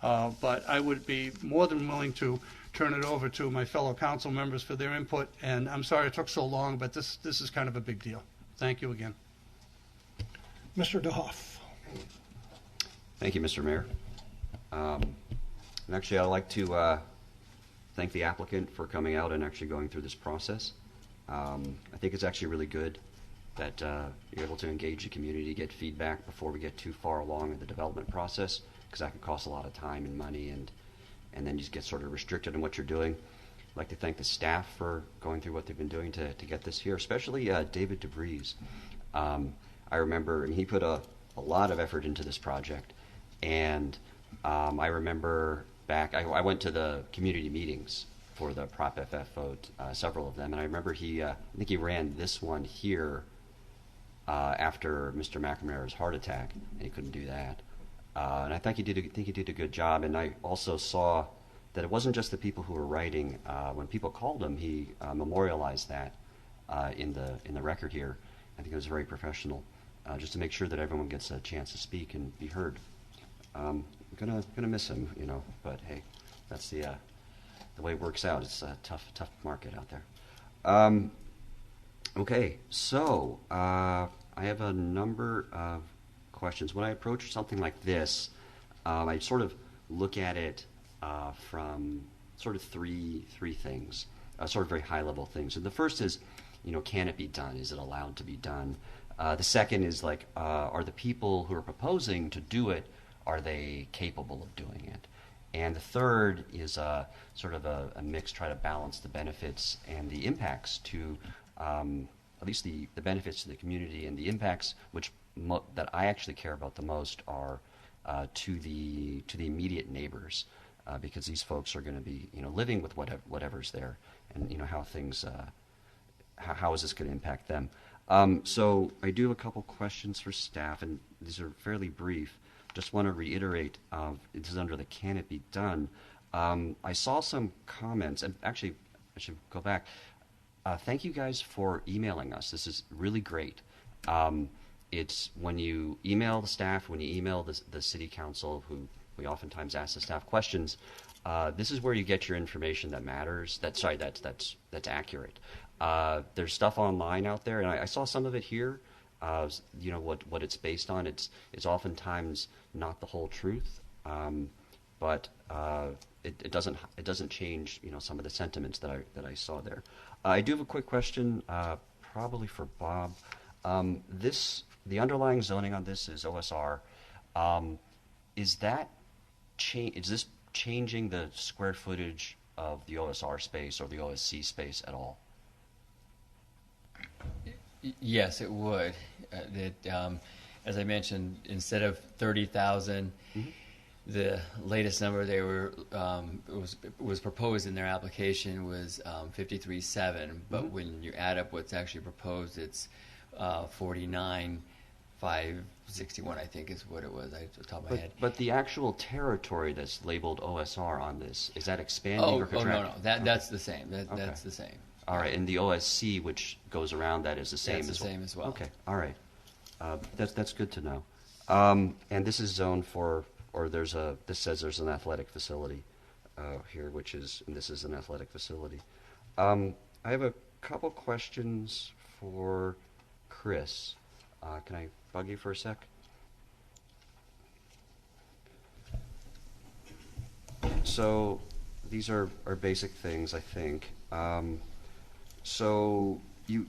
But I would be more than willing to turn it over to my fellow council members for their input. And I'm sorry it took so long, but this is kind of a big deal. Thank you again. Mr. DeHoff. Thank you, Mr. Mayor. And actually, I'd like to thank the applicant for coming out and actually going through this process. I think it's actually really good that you're able to engage the community, get feedback before we get too far along in the development process, because that can cost a lot of time and money, and then you just get sort of restricted in what you're doing. I'd like to thank the staff for going through what they've been doing to get this here, especially David DeVries. I remember he put a lot of effort into this project, and I remember back, I went to the community meetings for the Prop FF vote, several of them, and I remember I think he ran this one here after Mr. McNamara's heart attack, and he couldn't do that. And I think he did a good job, and I also saw that it wasn't just the people who were writing. When people called him, he memorialized that in the record here. I think it was very professional, just to make sure that everyone gets a chance to speak and be heard. I'm gonna miss him, but hey, that's the way it works out. It's a tough market out there. Okay, so I have a number of questions. When I approach something like this, I sort of look at it from sort of three things, sort of very high-level things. And the first is, can it be done? Is it allowed to be done? The second is like, are the people who are proposing to do it, are they capable of doing it? And the third is sort of a mix, try to balance the benefits and the impacts to, at least the benefits to the community, and the impacts that I actually care about the most are to the immediate neighbors, because these folks are going to be living with whatever's there, and how things how is this going to impact them. So I do have a couple questions for staff, and these are fairly brief. Just want to reiterate, this is under the can it be done. I saw some comments, and actually I should go back. Thank you guys for emailing us. This is really great. It's when you email the staff, when you email the city council, who we oftentimes ask the staff questions, this is where you get your information that matters. That's accurate. There's stuff online out there, and I saw some of it here. What it's based on. It's oftentimes not the whole truth, but it doesn't change some of the sentiments that I saw there. I do have a quick question, probably for Bob. The underlying zoning on this is OSR. Is this changing the square footage of the OSR space or the OSC space at all? Yes, it would. As I mentioned, instead of 30,000, the latest number they was proposed in their application was 53.7. But when you add up what's actually proposed, it's 49,561. I think is what it was. Off the top of my head. But the actual territory that's labeled OSR on this, is that expanding or contracting? Oh no, that's the same. That's the same. All right, and the OSC, which goes around that, is the same as well? That's the same as well. Okay, all right. That's good to know. And this is zoned for, or this says there's an athletic facility here, and this is an athletic facility. I have a couple questions for Chris. Can I bug you for a sec? So these are basic things, I think. So you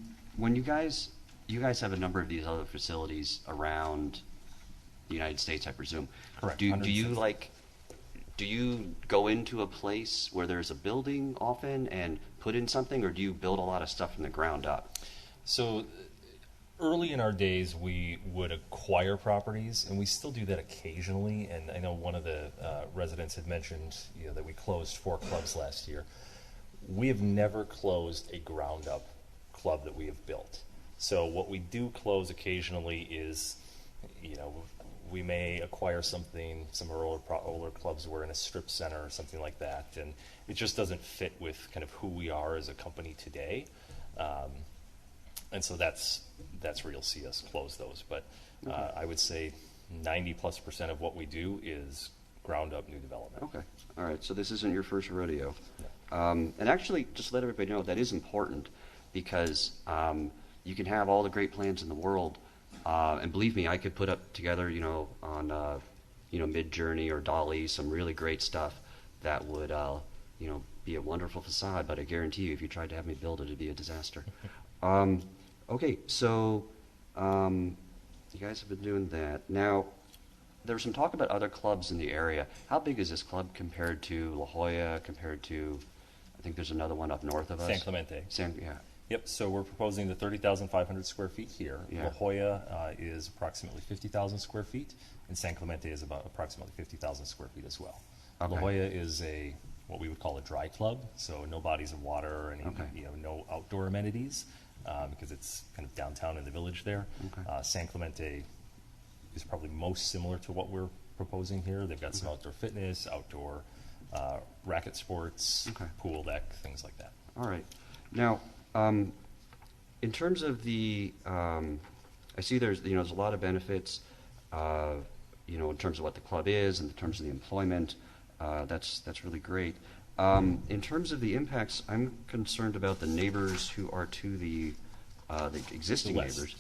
guys have a number of these other facilities around the United States, I presume. Correct. Do you go into a place where there's a building often and put in something, or do you build a lot of stuff from the ground up? So early in our days, we would acquire properties, and we still do that occasionally. And I know one of the residents had mentioned that we closed 4 clubs last year. We have never closed a ground-up club that we have built. So what we do close occasionally is, we may acquire something. Some of our older clubs were in a strip center or something like that, and it just doesn't fit with kind of who we are as a company today. And so that's where you'll see us close those. But I would say 90+% of what we do is ground-up new development. Okay. All right. So this isn't your first rodeo. And actually, just to let everybody know, that is important because you can have all the great plans in the world, and believe me, I could put up together, on Mid-Journey or Dolly, some really great stuff that would, be a wonderful facade. But I guarantee you, if you tried to have me build it, it'd be a disaster. Okay. So you guys have been doing that. Now, there was some talk about other clubs in the area. How big is this club compared to La Jolla, compared to, I think there's another one up north of us? San Clemente. Yeah. Yep, so we're proposing the 30,500 square feet here. Yeah. La Jolla is approximately 50,000 square feet, and San Clemente is about approximately 50,000 square feet as well. Okay. La Jolla is what we would call a dry club, so no bodies of water or any, Okay. no outdoor amenities, because it's kind of downtown in the village there. Okay. San Clemente is probably most similar to what we're proposing here. They've got some outdoor fitness, outdoor racket sports, Okay. pool deck, things like that. All right. Now, in terms of the, I see there's a lot of benefits, in terms of what the club is, in terms of the employment. That's really great. In terms of the impacts, I'm concerned about the neighbors who are to the existing The west. neighbors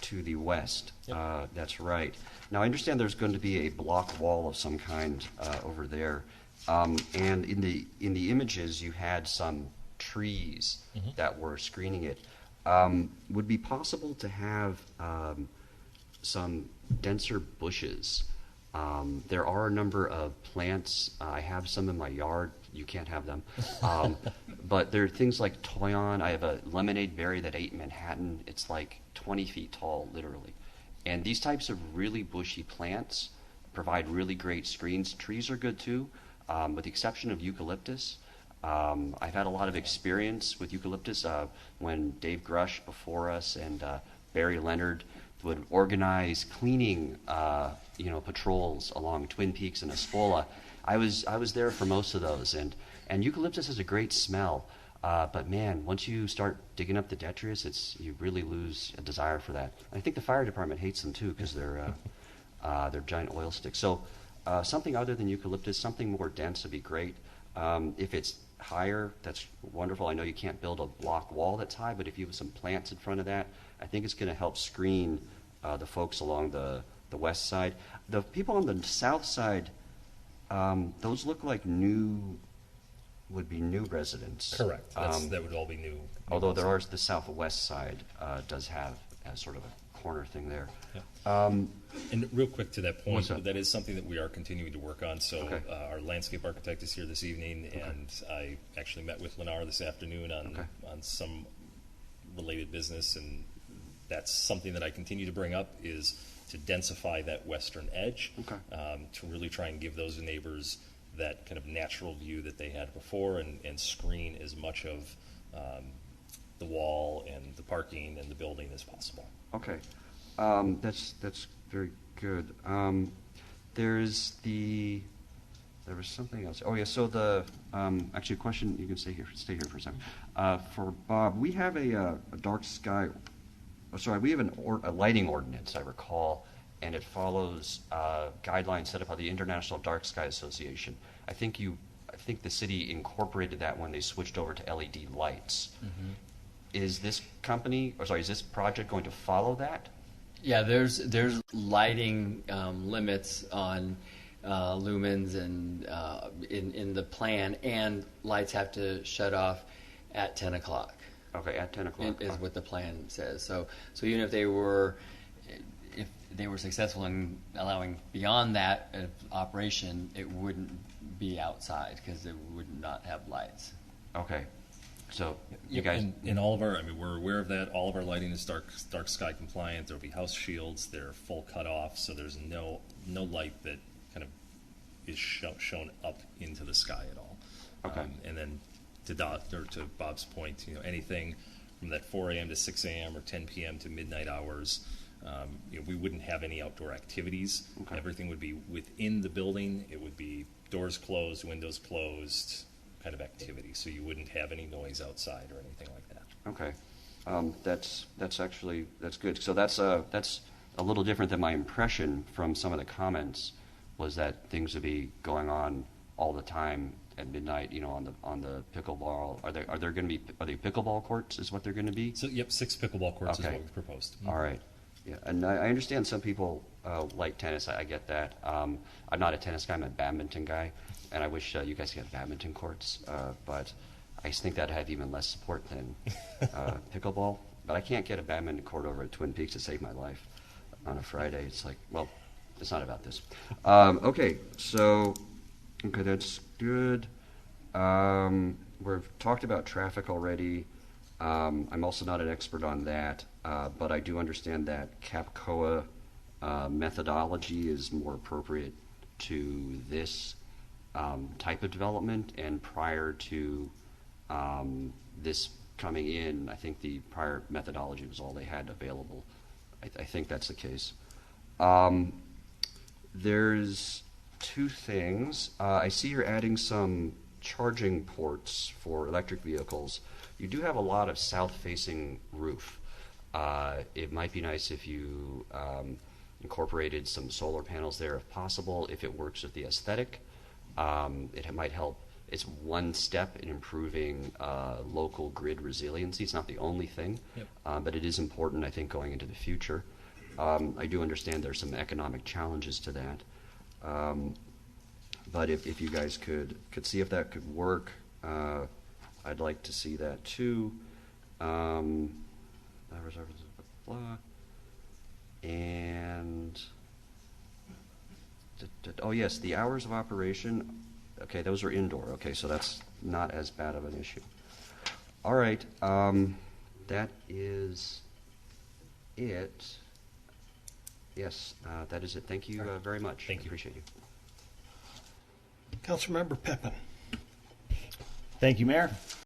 to the west. Yep. That's right. Now, I understand there's going to be a block wall of some kind over there. And in the images, you had some trees that were screening it. Would it be possible to have some denser bushes? There are a number of plants. I have some in my yard. You can't have them. But there are things like toyon. I have a lemonade berry that ate in Manhattan. It's like 20 feet tall, literally. And these types of really bushy plants provide really great screens. Trees are good too, with the exception of eucalyptus. I've had a lot of experience with eucalyptus when Dave Grush before us and Barry Leonard would organize cleaning patrols along Twin Peaks and Espola. I was there for most of those, and eucalyptus has a great smell. But man, once you start digging up the detritus, you really lose a desire for that. I think the fire department hates them too because they're giant oil sticks. So something other than eucalyptus, something more dense would be great. If it's higher, that's wonderful. I know you can't build a block wall that's high, but if you have some plants in front of that, I think it's going to help screen the folks along the west side. The people on the south side, those look like would be new residents. Correct. That would all be new. Although the southwest side does have sort of a corner thing there. Yeah. And real quick to that What's point, that? that is something that we are continuing to work on. So Okay. Our landscape architect is here this evening, and I actually met with Lennar this afternoon on some related business, and that's something that I continue to bring up is to densify that western edge, to really try and give those neighbors that kind of natural view that they had before, and screen as much of the wall and the parking and the building as possible. Okay, that's very good. There was something else. Oh yeah, so actually a question. You can stay here for a second. For Bob, we have a dark sky. We have a lighting ordinance, I recall, and it follows guidelines set up by the International Dark Sky Association. I think the city incorporated that when they switched over to LED lights. Mm-hmm. Is this project going to follow that? Yeah, there's lighting limits on lumens and in the plan, and lights have to shut off at 10 o'clock. Okay, at 10 o'clock. Is what the plan says. So even if they were successful in allowing beyond that operation, it wouldn't be outside because it would not have lights. Okay. So you Yep, guys, and all of we're aware of that. All of our lighting is dark sky compliant. There'll be house shields. They're full cut off, so there's no light that kind of is shown up into the sky at all. Okay. And then to Bob's point, anything from that 4 a.m. to 6 a.m. or 10 p.m. to midnight hours, we wouldn't have any outdoor activities. Okay. Everything would be within the building. It would be doors closed, windows closed, kind of activity. So you wouldn't have any noise outside or anything like that. okay, that's good. So that's a little different than my impression from some of the comments was that things would be going on all the time at midnight, on the pickleball. Are they pickleball courts is what they're going to be? So, yep, 6 pickleball courts is Okay. what we've proposed. All right. Yeah, and I understand some people like tennis. I get that. I'm not a tennis guy. I'm a badminton guy, and I wish you guys could have badminton courts. But I just think that'd have even less support than pickleball. But I can't get a badminton court over at Twin Peaks to save my life on a Friday. It's like, well, it's not about this. Okay, that's good. We've talked about traffic already. I'm also not an expert on that, but I do understand that CAPCOA methodology is more appropriate to this type of development. And prior to this coming in, I think the prior methodology was all they had available. I think that's the case. There's 2 things. I see you're adding some charging ports for electric vehicles. You do have a lot of south-facing roof. It might be nice if you incorporated some solar panels there if possible, if it works with the aesthetic. It might help. It's one step in improving local grid resiliency. It's not the only thing, but it is important, I think, going into the future. I do understand there's some economic challenges to that. But if you guys could see if that could work, I'd like to see that too. And oh yes, the hours of operation. Okay, those are indoor. Okay, so that's not as bad of an issue. All right, that is it. Yes, that is it. Thank you very much. Thank you. Appreciate you. Councilmember Pippin. Thank you, Mayor.